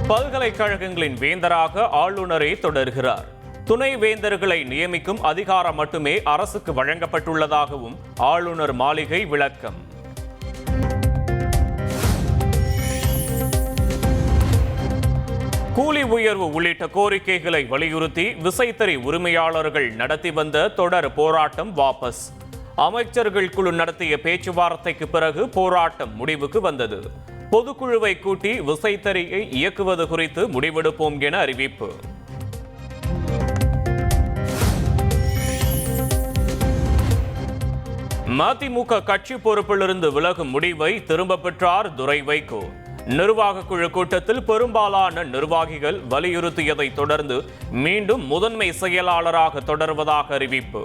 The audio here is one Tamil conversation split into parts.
பல்கலைக்கழகங்களின் வேந்தராக ஆளுநரே தொடர்கிறார். துணை வேந்தர்களை நியமிக்கும் அதிகாரம் மட்டுமே அரசுக்கு வழங்கப்பட்டுள்ளதாகவும் ஆளுநர் மாளிகை விளக்கம். கூலி உயர்வு உள்ளிட்ட கோரிக்கைகளை வலியுறுத்தி விசைத்தறி உரிமையாளர்கள் நடத்தி வந்த தொடர் போராட்டம் வாபஸ். அமைச்சர்கள் குழு நடத்திய பேச்சுவார்த்தைக்கு பிறகு போராட்டம் முடிவுக்கு வந்தது. பொதுக்குழுவை கூட்டி விசைத்தறியை இயக்குவது குறித்து முடிவெடுப்போம் என அறிவிப்பு. மதிமுக கட்சி பொறுப்பிலிருந்து விலகும் முடிவை திரும்ப பெற்றார் துரை வைகோ. நிர்வாக குழு கூட்டத்தில் பெரும்பாலான நிர்வாகிகள் வலியுறுத்தியதை தொடர்ந்து மீண்டும் முதன்மை செயலாளராக தொடர்வதாக அறிவிப்பு.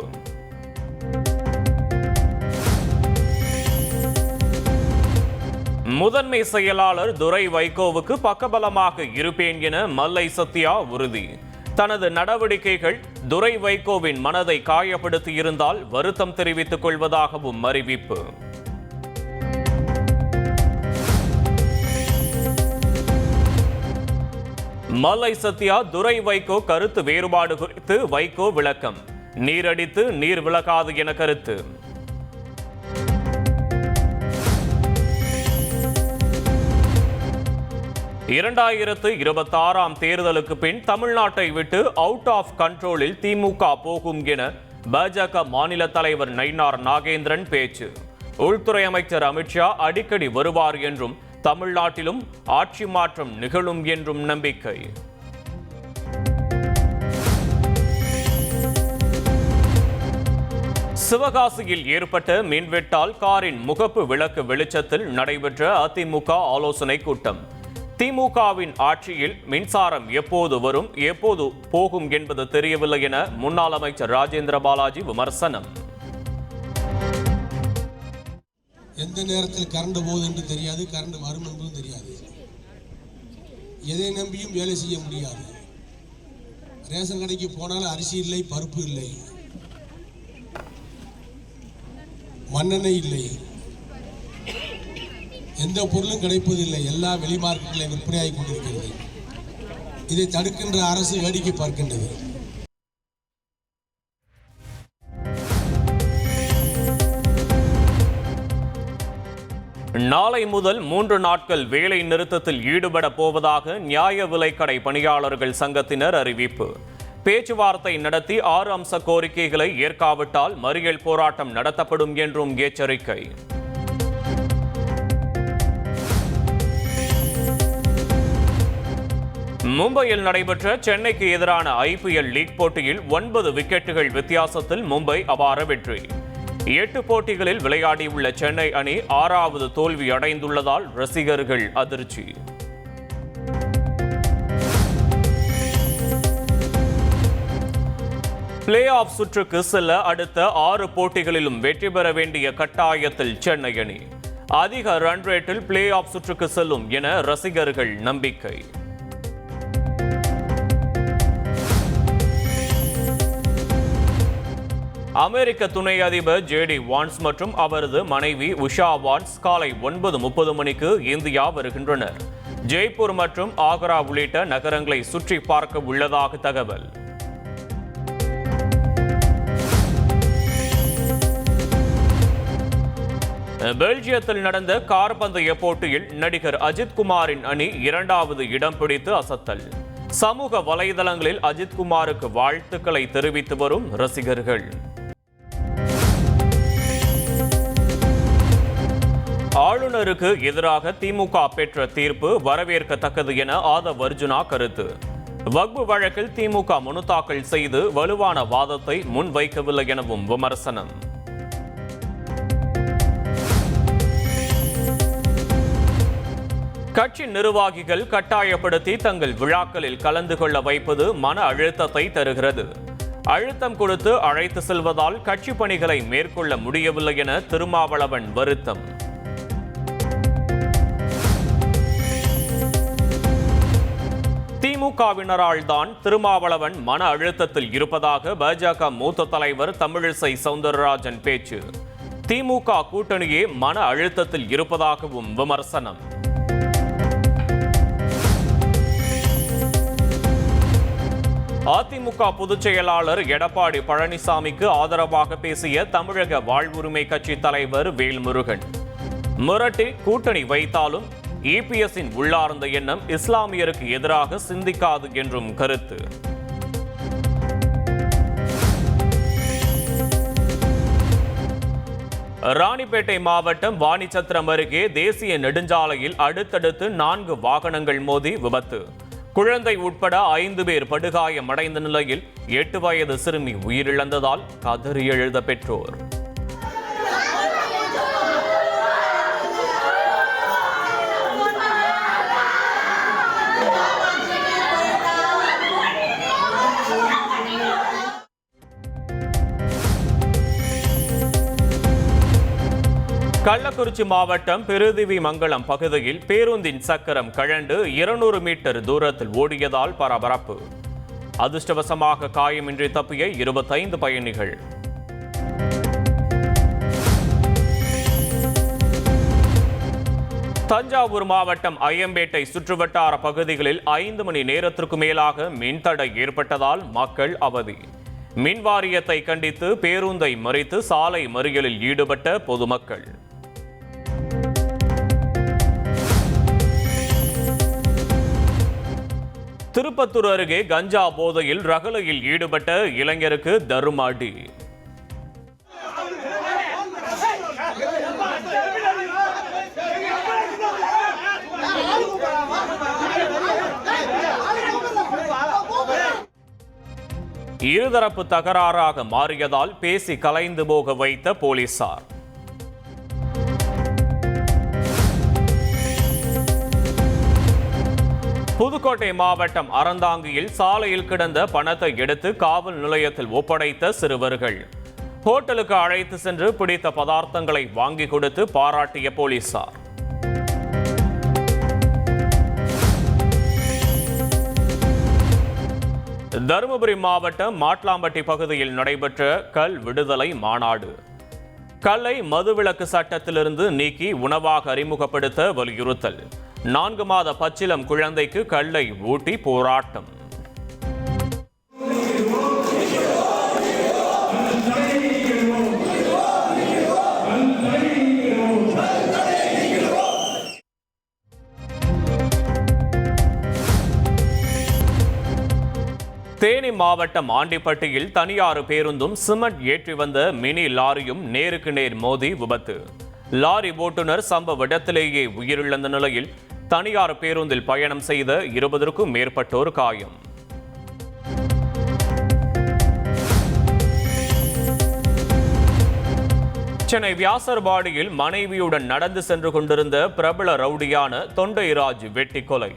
முதன்மை செயலாளர் துரை வைகோவுக்கு பக்கபலமாக இருப்பேன் என மல்லை சத்யா உறுதி. தனது நடவடிக்கைகள் துரை வைகோவின் மனதை காயப்படுத்தியிருந்தால் வருத்தம் தெரிவித்துக் கொள்வதாகவும் அறிவிப்பு. மல்லை சத்யா துரை வைகோ கருத்து வேறுபாடு குறித்து வைகோ விளக்கம். நீரடித்து நீர் விலகாது என கருத்து. 2026 தேர்தலுக்கு பின் தமிழ்நாட்டை விட்டு அவுட் ஆஃப் கண்ட்ரோலில் திமுக போகும் என பாஜக மாநில தலைவர் நயினார் நாகேந்திரன் பேச்சு. உள்துறை அமைச்சர் அமித்ஷா அடிக்கடி வருவார் என்றும் தமிழ்நாட்டிலும் ஆட்சி மாற்றம் நிகழும் என்றும் நம்பிக்கை. சிவகாசியில் ஏற்பட்ட மின்வெட்டால் காரின் முகப்பு விளக்கு வெளிச்சத்தில் நடைபெற்ற அதிமுக ஆலோசனை கூட்டம். திமுகவின் ஆட்சியில் மின்சாரம் எப்போது வரும் எப்போது போகும் என்பது தெரியவில்லை என முன்னாள் அமைச்சர் ராஜேந்திர பாலாஜி விமர்சனம். எந்த நேரத்தில் கரண்ட் போகுது என்று தெரியாது, கரண்ட் வரும் என்பதும் தெரியாது. எதை நம்பியும் வேலை செய்ய முடியாது. ரேஷன் கடைக்கு போனாலும் அரிசி இல்லை, பருப்பு இல்லை, மண்ணெண்ணெய் இல்லை, எந்த பொருளும் கிடைப்பதில்லை. எல்லா வெளி மார்க்கெட்டில் விற்பனையாகி கொண்டிருக்கிறது. இதை தடுக்கின்ற அரசு வேடிக்கை பார்க்கின்றது. நாளை முதல் 3 நாட்கள் வேலை நிறுத்தத்தில் ஈடுபட போவதாக நியாய விலைக்கடை பணியாளர்கள் சங்கத்தினர் அறிவிப்பு. பேச்சுவார்த்தை நடத்தி 6 அம்ச கோரிக்கைகளை ஏற்காவிட்டால் மறியல் போராட்டம் நடத்தப்படும் என்றும் எச்சரிக்கை. மும்பையில் நடைபெற்ற சென்னைக்கு எதிரான IPL லீக் போட்டியில் 9 விக்கெட்டுகள் வித்தியாசத்தில் மும்பை அபார வெற்றி. 8 போட்டிகளில் விளையாடியுள்ள சென்னை அணி 6வது தோல்வி அடைந்துள்ளதால் ரசிகர்கள் அதிர்ச்சி. பிளே ஆஃப் சுற்றுக்கு செல்ல அடுத்த 6 போட்டிகளிலும் வெற்றி பெற வேண்டிய கட்டாயத்தில் சென்னை அணி. அதிக ரன் ரேட்டில் பிளே ஆஃப் சுற்றுக்கு செல்லும் என ரசிகர்கள் நம்பிக்கை. அமெரிக்க துணை அதிபர் JD வான்ஸ் மற்றும் அவரது மனைவி உஷா வான்ஸ் காலை 9:30 மணிக்கு இந்தியா வருகின்றனர். ஜெய்ப்பூர் மற்றும் ஆக்ரா உள்ளிட்ட நகரங்களை சுற்றி பார்க்க உள்ளதாக தகவல். பெல்ஜியத்தில் நடந்த கார் பந்தய போட்டியில் நடிகர் அஜித் குமாரின் அணி 2வது இடம் பிடித்து அசத்தல். சமூக வலைதளங்களில் அஜித் குமாருக்கு வாழ்த்துக்களை தெரிவித்து வரும் ரசிகர்கள். ஆளுநருக்கு எதிராக திமுக பெற்ற தீர்ப்பு வரவேற்கத்தக்கது என ஆதவ் அர்ஜுனா கருத்து. வக்பு வழக்கில் திமுக மனு தாக்கல் செய்து வலுவான வாதத்தை முன்வைக்கவில்லை எனவும் விமர்சனம். கட்சி நிர்வாகிகள் கட்டாயப்படுத்தி தங்கள் விழாக்களில் கலந்து கொள்ள வைப்பது மன அழுத்தத்தை தருகிறது. அழுத்தம் கொடுத்து அழைத்து செல்வதால் கட்சி பணிகளை மேற்கொள்ள முடியவில்லை என திருமாவளவன் வருத்தம். திமுகவினரால் தான் திருமாவளவன் மன அழுத்தத்தில் இருப்பதாக பாஜக மூத்த தலைவர் தமிழிசை சவுந்தரராஜன் பேச்சு. திமுக கூட்டணியே மன அழுத்தத்தில் இருப்பதாகவும் விமர்சனம். அதிமுக பொதுச் செயலாளர் எடப்பாடி பழனிசாமிக்கு ஆதரவாக பேசிய தமிழக வாழ்வுரிமை கட்சி தலைவர் வேல்முருகன். மிரட்டி கூட்டணி வைத்தாலும் இபிஎஸ்ஸின் உள்ளார்ந்த எண்ணம் இஸ்லாமியருக்கு எதிராக சிந்திக்காது என்றும் கருத்து. ராணிப்பேட்டை மாவட்டம் வாணிச்சத்திரம் அருகே தேசிய நெடுஞ்சாலையில் அடுத்தடுத்து 4 வாகனங்கள் மோதி விபத்து. குழந்தை உட்பட 5 பேர் படுகாயமடைந்த நிலையில் 8 வயது சிறுமி உயிரிழந்ததால் கதறி எழுத பெற்றோர். கள்ளக்குறிச்சி மாவட்டம் பெருதிவிமங்கலம் பகுதியில் பேருந்தின் சக்கரம் கழண்டு 200 மீட்டர் தூரத்தில் ஓடியதால் பரபரப்பு. அதிர்ஷ்டவசமாக காயமின்றி தப்பிய 25 பயணிகள். தஞ்சாவூர் மாவட்டம் ஐயம்பேட்டை சுற்றுவட்டார பகுதிகளில் 5 மணி நேரத்திற்கு மேலாக மின்தடை ஏற்பட்டதால் மக்கள் அவதி. மின் வாரியத்தை கண்டித்து பேருந்தை மறித்து சாலை மறியலில் ஈடுபட்ட பொதுமக்கள். திருப்பத்தூர் அருகே கஞ்சா போதையில் ரகளையில் ஈடுபட்ட இளைஞருக்கு தருமாடி. இருதரப்பு தகராறாக மாறியதால் பேசி கலைந்து போக வைத்த போலீசார். புதுக்கோட்டை மாவட்டம் அறந்தாங்கியில் சாலையில் கிடந்த பணத்தை எடுத்து காவல் நிலையத்தில் ஒப்படைத்த சிறுவர்கள். ஹோட்டலுக்கு அழைத்து சென்று பிடித்த பதார்த்தங்களை வாங்கி கொடுத்து பாராட்டிய போலீசார். தருமபுரி மாவட்டம் மாட்லாம்பட்டி பகுதியில் நடைபெற்ற கல் விடுதலை மாநாடு. கல்லை மதுவிலக்கு சட்டத்திலிருந்து நீக்கி உணவாக அறிமுகப்படுத்த வலியுறுத்தல். 4 மாத பச்சிலம் குழந்தைக்கு கல்லை ஊட்டி போராட்டம். தேனி மாவட்டம் ஆண்டிப்பட்டியில் தனியார் பேருந்தும் சிமெண்ட் ஏற்றி வந்த மினி லாரியும் நேருக்கு நேர் மோதி விபத்து. லாரி ஓட்டுநர் சம்பவ இடத்திலேயே உயிரிழந்த நிலையில் தனியார் பேருந்தில் பயணம் செய்த 20க்கும் மேற்பட்டோர் காயம். சென்னை வியாசர்பாடியில் மனைவியுடன் நடந்து சென்று கொண்டிருந்த பிரபல ரவுடியான தொண்டைராஜ் வெட்டி கொலை.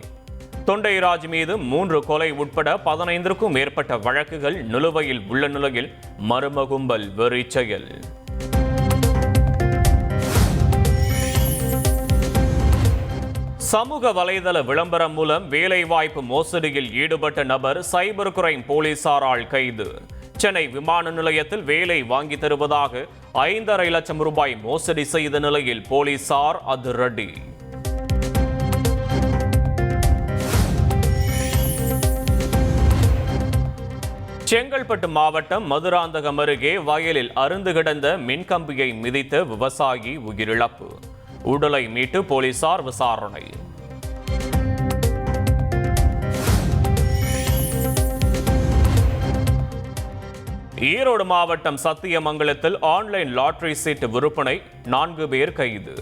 தொண்டைராஜ் மீது 3 கொலை உட்பட 15க்கும் மேற்பட்ட வழக்குகள் நிலுவையில் உள்ள நிலையில் மர்ம கும்பல் வெறி செயல். சமூக வலைதள விளம்பரம் மூலம் வேலைவாய்ப்பு மோசடியில் ஈடுபட்ட நபர் சைபர் கிரைம் போலீசாரால் கைது. சென்னை விமான நிலையத்தில் வேலை வாங்கி தருவதாக 5.5 லட்சம் ரூபாய் மோசடி செய்த நிலையில் போலீசார் அதிரடி. செங்கல்பட்டு மாவட்டம் மதுராந்தகம் அருகே வயலில் அறுந்து கிடந்த மின்கம்பியை மிதித்த விவசாயி உயிரிழப்பு. உடலை மீட்டு போலீசார் விசாரணை. ஈரோடு மாவட்டம் சத்தியமங்கலத்தில் ஆன்லைன் லாட்டரி சீட்டு விற்பனை, 4 பேர் கைது.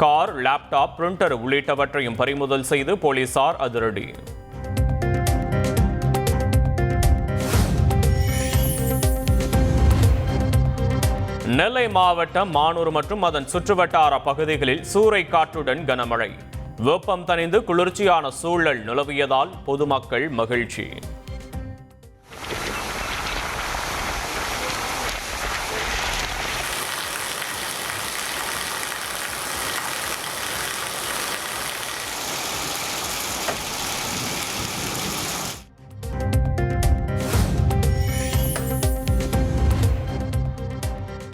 கார், லேப்டாப், பிரிண்டர் உள்ளிட்டவற்றையும் பறிமுதல் செய்து போலீசார் அதிரடி. நெல்லை மாவட்டம் மானூர் மற்றும் அதன் சுற்றுவட்டார பகுதிகளில் சூறை காற்றுடன் கனமழை. வெப்பம் தணிந்து குளிர்ச்சியான சூழல் நிலவியதால் பொதுமக்கள் மகிழ்ச்சி.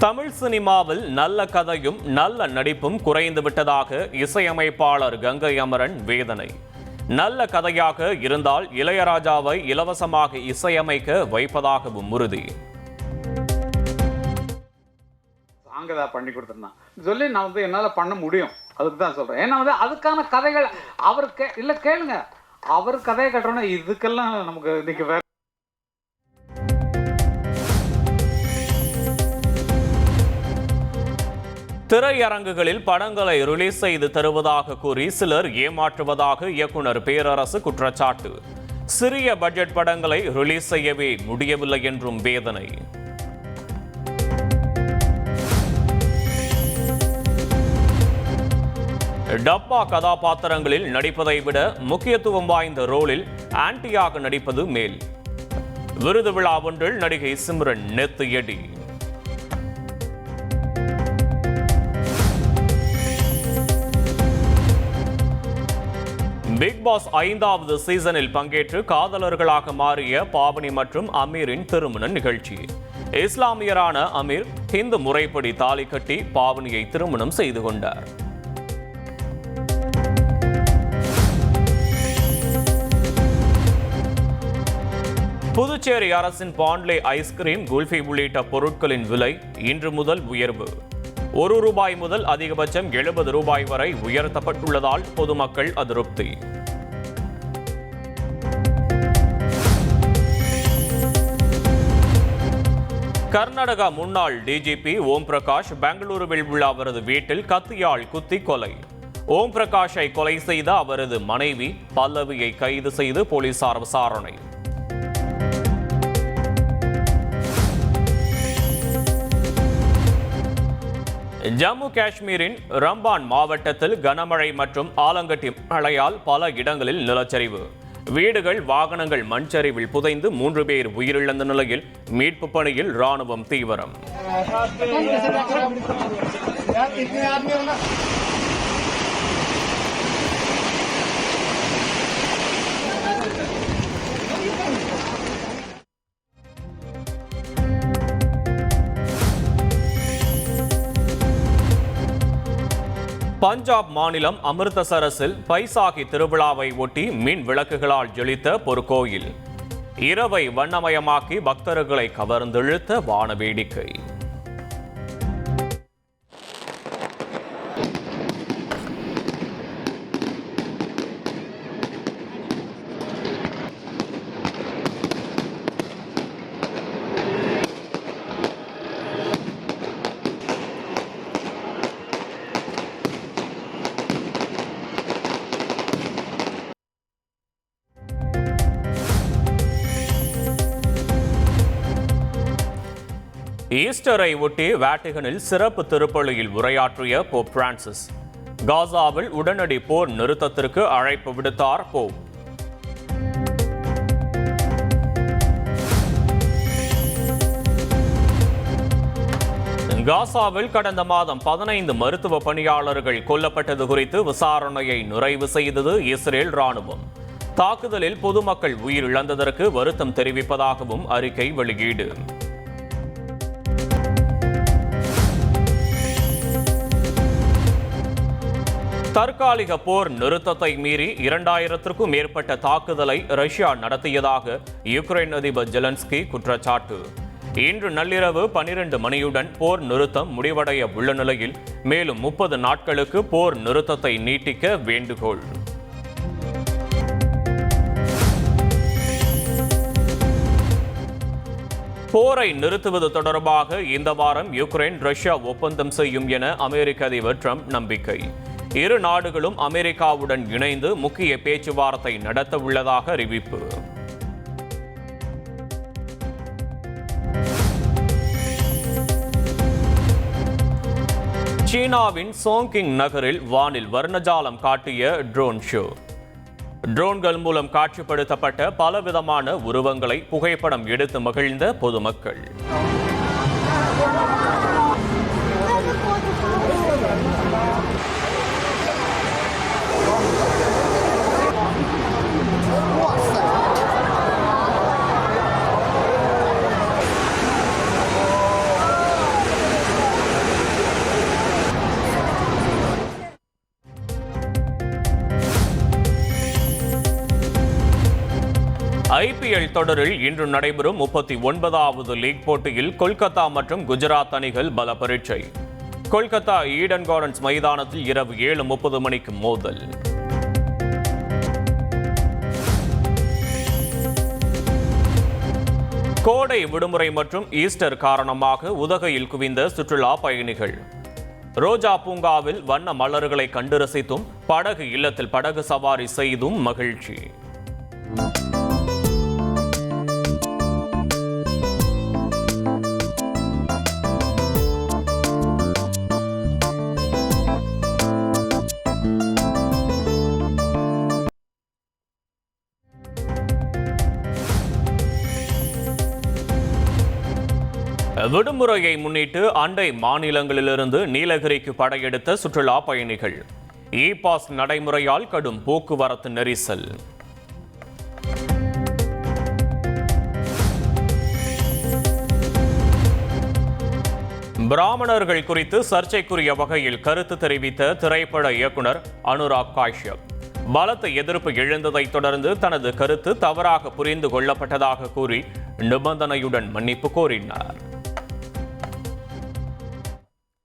தமிழ் சினிமாவில் நல்ல கதையும் நல்ல நடிப்பும் குறைந்து விட்டதாக இசையமைப்பாளர் கங்கை அமரன் வேதனை. நல்ல கதையாக இருந்தால் இளையராஜாவை இலவசமாக இசையமைக்க வைப்பதாகவும் உறுதி. சாங்கதா பண்ணி கொடுத்துருந்தான் சொல்லி நான் என்னால் பண்ண முடியும், அதுக்கு தான் சொல்கிறேன். ஏன்னா அதுக்கான கதைகள் அவருக்கு இல்லை, கேளுங்க, அவர் கதையை கட்டுறோன்னா இதுக்கெல்லாம் நமக்கு இன்னைக்கு வேற. திரையரங்குகளில் படங்களை ரிலீஸ் செய்து தருவதாக கூறி சிலர் ஏமாற்றுவதாக இயக்குனர் பேரரசு குற்றச்சாட்டு. சிறிய பட்ஜெட் படங்களை ரிலீஸ் செய்யவே முடியவில்லை என்றும் வேதனை. டப்பா கதாபாத்திரங்களில் நடிப்பதை விட முக்கியத்துவம் வாய்ந்த ரோலில் ஆன்டியாக நடிப்பது மேல். விருது விழா ஒன்றில் நடிகை சிம்ரன் நெத்து எடி. பிக் பாஸ் 5வது சீசனில் பங்கேற்று காதலர்களாக மாறிய பாவனி மற்றும் அமீரின் திருமண நிகழ்ச்சி. இஸ்லாமியரான அமீர் ஹிந்து முறைப்படி தாலி கட்டி பாவனியை திருமணம் செய்து கொண்டார். புதுச்சேரி அரசின் பாண்லே ஐஸ்கிரீம், குல்ஃபி உள்ளிட்ட பொருட்களின் விலை இன்று முதல் உயர்வு. ₹1 முதல் அதிகபட்சம் ₹70 வரை உயர்த்தப்பட்டுள்ளதால் பொதுமக்கள் அதிருப்தி. கர்நாடகா முன்னாள் டிஜிபி ஓம் பிரகாஷ் பெங்களூருவில் உள்ள அவரது வீட்டில் கத்தியால் குத்தி கொலை. ஓம் பிரகாஷை கொலை செய்த அவரது மனைவி பல்லவியை கைது செய்து போலீசார் விசாரணை. ஜம்மு காஷ்மீரின் ரம்பான் மாவட்டத்தில் கனமழை மற்றும் ஆலங்கட்டி மழையால் பல இடங்களில் நிலச்சரிவு. வீடுகள், வாகனங்கள் மண்சரிவில் புதைந்து 3 பேர் உயிரிழந்த நிலையில் மீட்பு பணியில் ராணுவம் தீவிரம். பஞ்சாப் மாநிலம் அமிர்தசரஸில் பைசாகி திருவிழாவை ஒட்டி மின் விளக்குகளால் ஜொலித்த பொற்கோயில். இரவை வண்ணமயமாக்கி பக்தர்களை கவர்ந்தெழுத்த வான வேடிக்கை. ஈஸ்டரை ஒட்டி வாட்டிகனில் சிறப்பு திருப்பலியில் உரையாற்றிய போப் பிரான்சிஸ். காசாவில் உடனடி போர் நிறுத்தத்திற்கு அழைப்பு விடுத்தார் போப். காசாவில் கடந்த மாதம் 15 மருத்துவ பணியாளர்கள் கொல்லப்பட்டது குறித்து விசாரணையை நிறைவு செய்தது இஸ்ரேல் ராணுவம். தாக்குதலில் பொதுமக்கள் உயிரிழந்ததற்கு வருத்தம் தெரிவிப்பதாகவும் அறிக்கை வெளியீடு. தற்காலிக போர் நிறுத்தத்தை மீறி 2000க்கும் மேற்பட்ட தாக்குதலை ரஷ்யா நடத்தியதாக யுக்ரைன் அதிபர் ஜெலன்ஸ்கி குற்றச்சாட்டு. இன்று நள்ளிரவு 12 மணியுடன் போர் நிறுத்தம் முடிவடைய உள்ள நிலையில் மேலும் 30 நாட்களுக்கு போர் நிறுத்தத்தை நீட்டிக்க வேண்டுகோள். போரை நிறுத்துவது தொடர்பாக இந்த வாரம் யுக்ரைன் ரஷ்யா ஒப்பந்தம் செய்யும் என அமெரிக்க அதிபர் ட்ரம்ப் நம்பிக்கை. இரு நாடுகளும் அமெரிக்காவுடன் இணைந்து முக்கிய பேச்சுவார்த்தை நடத்த உள்ளதாக அறிவிப்பு. சீனாவின் சோங்கிங் நகரில் வானில் வர்ணஜாலம் காட்டிய ட்ரோன் ஷோ. ட்ரோன்கள் மூலம் காட்சிப்படுத்தப்பட்ட பலவிதமான உருவங்களை புகைப்படம் எடுத்து மகிழ்ந்த பொதுமக்கள். ஐபிஎல் தொடரில் இன்று நடைபெறும் 39வது லீக் போட்டியில் கொல்கத்தா மற்றும் குஜராத் அணிகள் பல பரீட்சை. கொல்கத்தா ஈடன் கார்டன்ஸ் மைதானத்தில் இரவு 7:30 மணிக்கு மோதல். கோடை விடுமுறை மற்றும் ஈஸ்டர் காரணமாக உதகையில் குவிந்த சுற்றுலா பயணிகள். ரோஜா பூங்காவில் வண்ண மலர்களை கண்டு ரசித்தும் படகு இல்லத்தில் படகு சவாரி செய்தும் மகிழ்ச்சி. விடுமுறையை முன்னிட்டு அண்டை மாநிலங்களிலிருந்து நீலகிரிக்கு படையெடுத்த சுற்றுலா பயணிகள். இ பாஸ் நடைமுறையால் கடும் போக்குவரத்து நெரிசல். பிராமணர்கள் குறித்து சர்ச்சைக்குரிய வகையில் கருத்து தெரிவித்த திரைப்பட இயக்குனர் அனுராக் காஷ்யப் பலத்த எதிர்ப்பு எழுந்ததைத் தொடர்ந்து தனது கருத்து தவறாக புரிந்து கொள்ளப்பட்டதாக கூறி நிபந்தனையுடன் மன்னிப்பு கோரினார்.